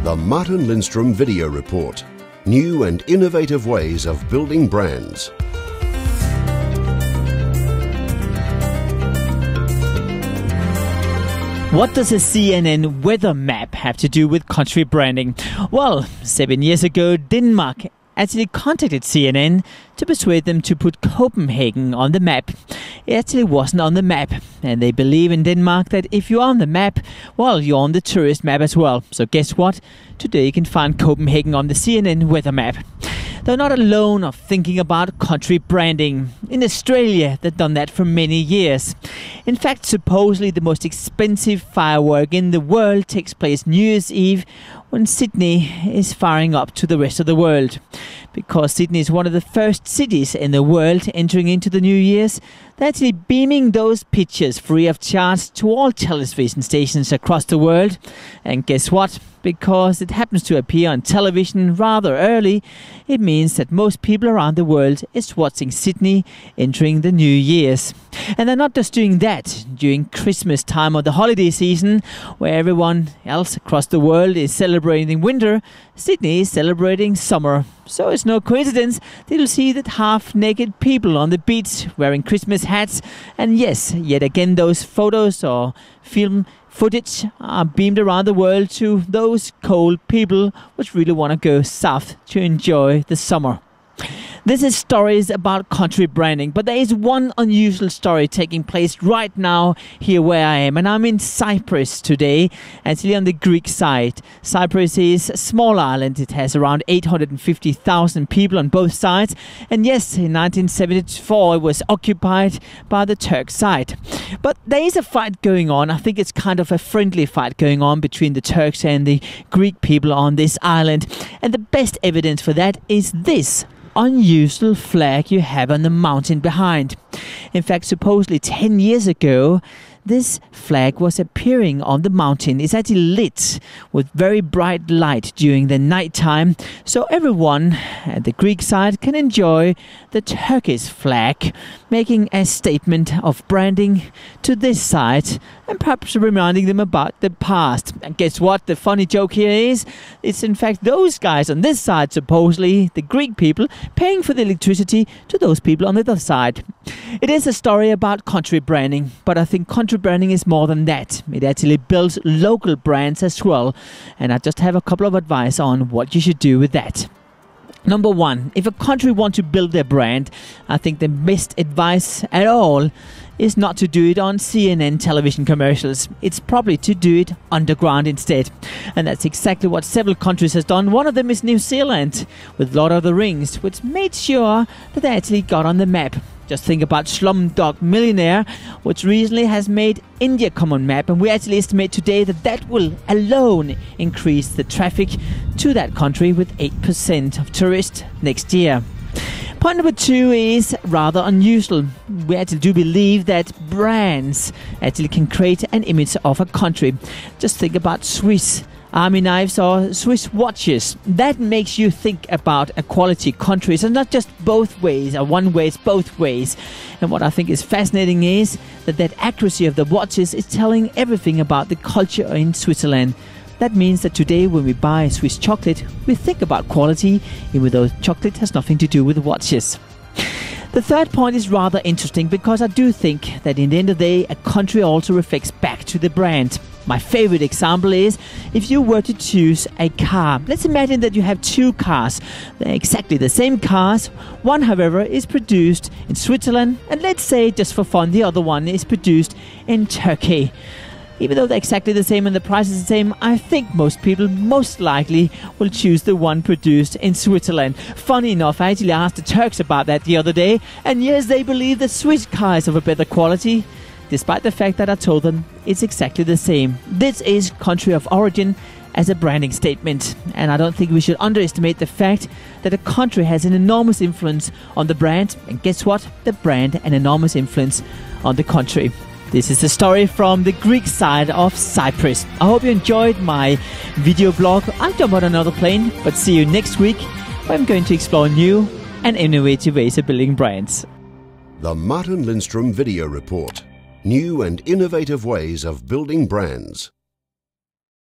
The Martin Lindstrom Video Report. New and innovative ways of building brands. What does a CNN weather map have to do with country branding? Well, 7 years ago, Denmark actually contacted CNN to persuade them to put Copenhagen on the map. It actually wasn't on the map, and they believe in Denmark that if you're on the map, well, you're on the tourist map as well. So guess what? Today you can find Copenhagen on the CNN weather map. They're not alone of thinking about country branding. In Australia, they've done that for many years. In fact, supposedly the most expensive firework in the world takes place New Year's Eve, when Sydney is firing up to the rest of the world. Because Sydney is one of the first cities in the world entering into the New Year's, they're actually beaming those pictures free of charge to all television stations across the world. And guess what? Because it happens to appear on television rather early, it means that most people around the world is watching Sydney entering the New Year's. And they're not just doing that during Christmas time or the holiday season, where everyone else across the world is celebrating winter. Sydney is celebrating summer. So it's no coincidence that you'll see that half-naked people on the beach wearing Christmas hats. And yes, yet again those photos or film footage are beamed around the world to those cold people which really want to go south to enjoy the summer. This is stories about country branding, but there is one unusual story taking place right now here where I am, and I'm in Cyprus today, actually on the Greek side. Cyprus is a small island. It has around 850,000 people on both sides, and yes, in 1974 it was occupied by the Turk side. But there is a fight going on. I think it's kind of a friendly fight going on between the Turks and the Greek people on this island, and the best evidence for that is this unusual flag you have on the mountain behind. In fact, supposedly 10 years ago, this flag was appearing on the mountain. It's actually lit with very bright light during the night time, so everyone at the Greek side can enjoy the Turkish flag, making a statement of branding to this side and perhaps reminding them about the past. And guess what? The funny joke here is, it's in fact those guys on this side, supposedly the Greek people, paying for the electricity to those people on the other side. It is a story about country branding, but I think country branding is more than that. It actually builds local brands as well, and I just have a couple of advice on what you should do with that. Number one, if a country wants to build their brand, I think the best advice at all is not to do it on CNN television commercials. It's probably to do it underground instead. And that's exactly what several countries has done. One of them is New Zealand with Lord of the Rings, which made sure that they actually got on the map. Just think about Slumdog Millionaire, which recently has made India come on map, and we actually estimate today that that will alone increase the traffic to that country with 8% of tourists next year. Point number two is rather unusual. We actually do believe that brands actually can create an image of a country. Just think about Swiss Army knives or Swiss watches. That makes you think about a quality country. So not just both ways, or one way, it's both ways. And what I think is fascinating is that accuracy of the watches is telling everything about the culture in Switzerland. That means that today when we buy Swiss chocolate, we think about quality, even though chocolate has nothing to do with watches. The third point is rather interesting because I do think that in the end of the day, a country also reflects back to the brand. My favorite example is if you were to choose a car. Let's imagine that you have two cars. They're exactly the same cars. One, however, is produced in Switzerland, and let's say, just for fun, the other one is produced in Turkey. Even though they're exactly the same and the price is the same, I think most people most likely will choose the one produced in Switzerland. Funny enough, I actually asked the Turks about that the other day, and yes, they believe the Swiss car is of a better quality, despite the fact that I told them it's exactly the same. This is country of origin as a branding statement, and I don't think we should underestimate the fact that a country has an enormous influence on the brand, and guess what? The brand an enormous influence on the country. This is the story from the Greek side of Cyprus. I hope you enjoyed my video blog. I'll jump on another plane, but see you next week where I'm going to explore new and innovative ways of building brands. The Martin Lindstrom Video Report. New and innovative ways of building brands.